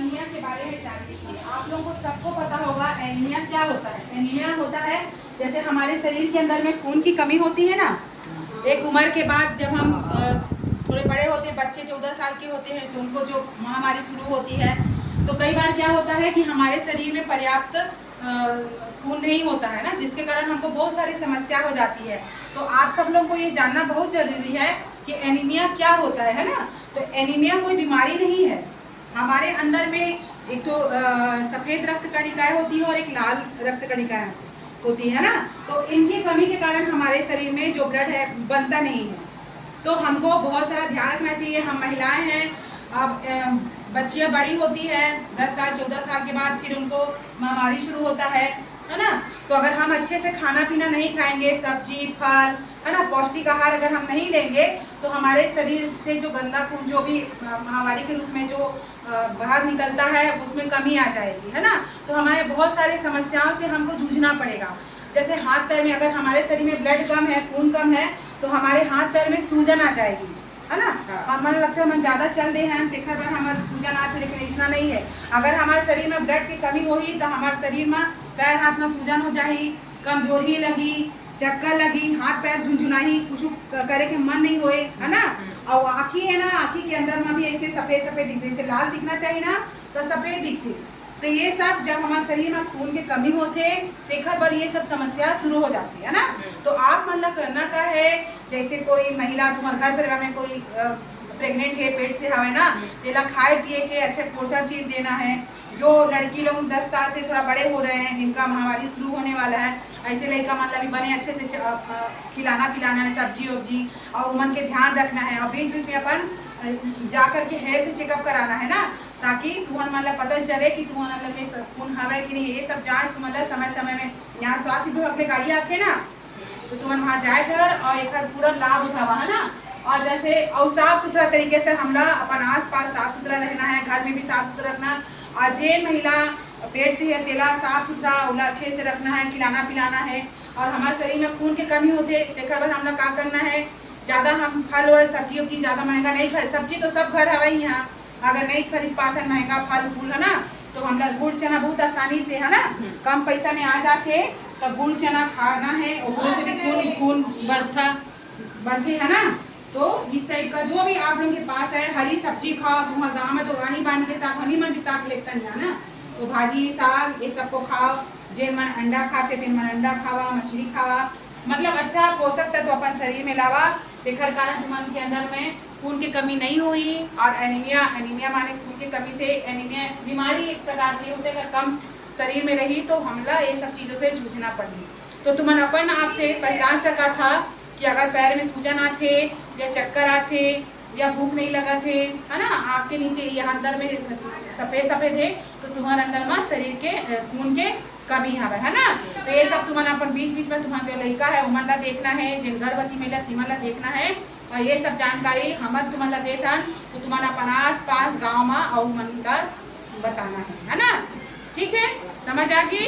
Anaemia के बारे में जान लीजिए। आप लोगों को सबको पता होगा एनीमिया क्या होता है। एनीमिया होता है जैसे हमारे शरीर के अंदर में खून की कमी होती है ना, एक उम्र के बाद जब हम थोड़े बड़े होते हैं, बच्चे 14 साल के होते हैं, तो उनको जो महामारी शुरू होती है, तो कई बार क्या होता है कि हमारे शरीर में पर्याप्त खून नहीं होता है ना, जिसके कारण हमको बहुत सारी समस्या हो जाती है। तो आप सब लोगों को ये जानना बहुत जरूरी है कि एनीमिया क्या होता है ना। तो एनीमिया कोई बीमारी नहीं है। हमारे अंदर में एक तो सफ़ेद रक्त कणिकाएं होती है और एक लाल रक्त कणिकाएं होती है ना। तो इनकी कमी के कारण हमारे शरीर में जो ब्लड है बनता नहीं है। तो हमको बहुत सारा ध्यान रखना चाहिए। हम महिलाएं हैं, अब बच्चियां बड़ी होती है 10 साल 14 साल के बाद, फिर उनको महामारी शुरू होता है ना। तो अगर हम अच्छे से खाना पीना नहीं खाएंगे, सब्जी फल है ना, पौष्टिक आहार अगर हम नहीं लेंगे, तो हमारे शरीर से जो गंदा खून जो भी महामारी के रूप में जो बाहर निकलता है उसमें कमी आ जाएगी, है ना। तो हमारे बहुत सारी समस्याओं से हमको जूझना पड़ेगा। जैसे हाथ पैर में अगर हमारे शरीर में ब्लड कम है, खून कम है, तो हमारे हाथ पैर में सूजन आ जाएगी, है ना। और मन लगता है हम ज़्यादा चल दे हैं तेखर बार हमारे सूजन आते, लेकिन इतना नहीं है। अगर हमारे शरीर में ब्लड की कमी होगी तो हमारे शरीर में पैर हाथ में सूजन हो जाही, कमजोरी लगी, चक्कर लगी, हाथ पैर झुंझुनाही, कुछ करे के मन नहीं होए, है ना। और आँखी है ना, आँखी के अंदर में भी ऐसे सफ़ेद सफ़ेद दिखते, जैसे लाल दिखना चाहिए ना तो सफ़ेद दिखते। तो ये सब जब हमारे शरीर में खून की कमी होते तेखर पर ये सब समस्या शुरू हो जाती है ना। तो आप मतलब करना का है, जैसे कोई महिला तुम्हारे घर परिवार में कोई प्रेग्नेंट है, पेट से हवे ना, तेला खाए पिए के अच्छे पोषण चीज़ देना है। जो लड़की लोग 10 साल से थोड़ा बड़े हो रहे हैं, जिनका महामारी शुरू होने वाला है, ऐसे लड़का मतलब भी बने अच्छे से खिलाना पिलाना है, सब्जी वब्जी, और मन के ध्यान रखना है। और बीच बीच में अपन जा कर के हेल्थ चेकअप कराना है ना, ताकि तुम्हारा मतलब पता चले कि तुम्हारा मतलब में खून हवा कि नहीं। ये सब जांच तुम मतलब समय समय में यहाँ स्वास्थ्य विभाग के गाड़ी आके ना, तो तुम वहाँ जाए कर और एक पूरा लाभ उठावा, है ना। और जैसे और साफ सुथरा तरीके से हमला अपन आस पास साफ सुथरा रहना है, घर में भी साफ सुथरा रखना। और जे महिला पेट से है तेला साफ सुथरा उला अच्छे से रखना है, खिलाना पिलाना है। और हमारे शरीर में खून की कमी होते देखा बार हमला क्या करना है, ज़्यादा हम फल और सब्जियों की ज़्यादा महंगा नहीं खरीद, सब्जी तो सब घर हवा ही यहाँ, अगर नहीं खरीद पाते महंगा फल फूल, है ना, तो हम लोग गुड़ चना बहुत आसानी से, है ना, कम पैसा में आ जाते। तो गुड़ चना खाना है, और से भी खून बढ़ते, है ना। तो इस टाइप का जो भी आप लोगों के पास है, हरी सब्जी खाओ। तुम्हारे गाँव में तो रानी बानी के साथ हनी मन भी साग लेता है ना, तो भाजी साग ये सबको खाओ। जिन मन अंडा खाते तिन मन अंडा खावा, मछली खावा, मतलब अच्छा पोषक तत्व अपन शरीर में लावा। तेखर कारण तुमन के अंदर में खून की कमी नहीं हुई। और एनीमिया माने खून की कमी से एनीमिया बीमारी एक प्रकार की होते, अगर कम शरीर में रही तो हमला ये सब चीज़ों से जूझना पड़ी। तो तुमन अपन आप से पहचान सका था कि अगर पैर में सूजन आते या चक्कर आते या भूख नहीं लगा थे, है ना, आपके नीचे यहाँ अंदर में सफ़ेद सफ़ेद है, तो तुम्हारे अंदर में शरीर के खून के कमी हवे, है ना। तो ये सब तुम्हारा अपन बीच बीच में तुम्हारा जो लड़का है उमन ला देखना है, जिन गर्भवती महिला तिमन ला देखना है। और ये सब जानकारी हमर तुमन ला देथन, तो तुम्हारा अपन आस पास गाँव में और मन ला बताना है ना। ठीक है, समझ आ गई।